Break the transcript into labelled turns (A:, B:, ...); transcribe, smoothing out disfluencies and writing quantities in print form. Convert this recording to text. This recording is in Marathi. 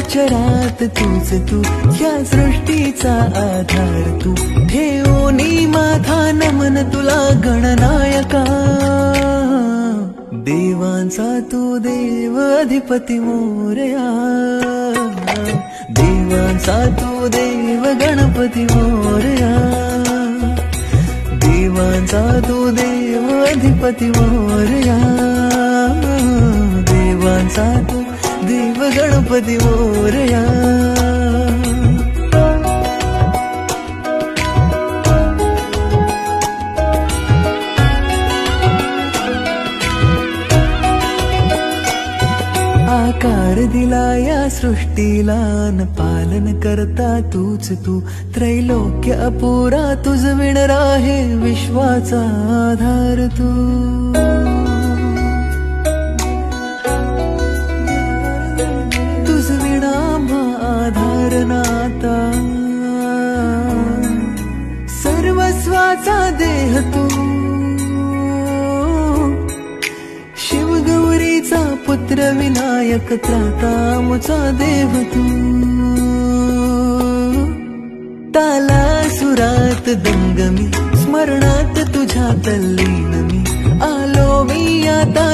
A: चराचरात तूच तू, ह्या सृष्टीचा आधार तू, ठेवोनी माथा नमन तुला गणनायका। देवांचा तू देव अधिपती मोरया, देवांचा तू देव गणपती मोरया, देवांचा तू देव अधिपती मोरया, देवांचा तू देव गणपती मोरया। आकार दिला या सृष्टीला न पालन करता तूच तू, त्रैलोक्य अपुरा तुझ विण राहे विश्वाचा आधार तू। तुझ विणा आधार नाता, सर्वस्वाचा देह तू, शिवगौरीचा पुत्र विनायक त्राता मुचा देव तू। ताला सुरात दंग मी, स्मरणात तुझ्या तल्लीन मी, आलो मी आता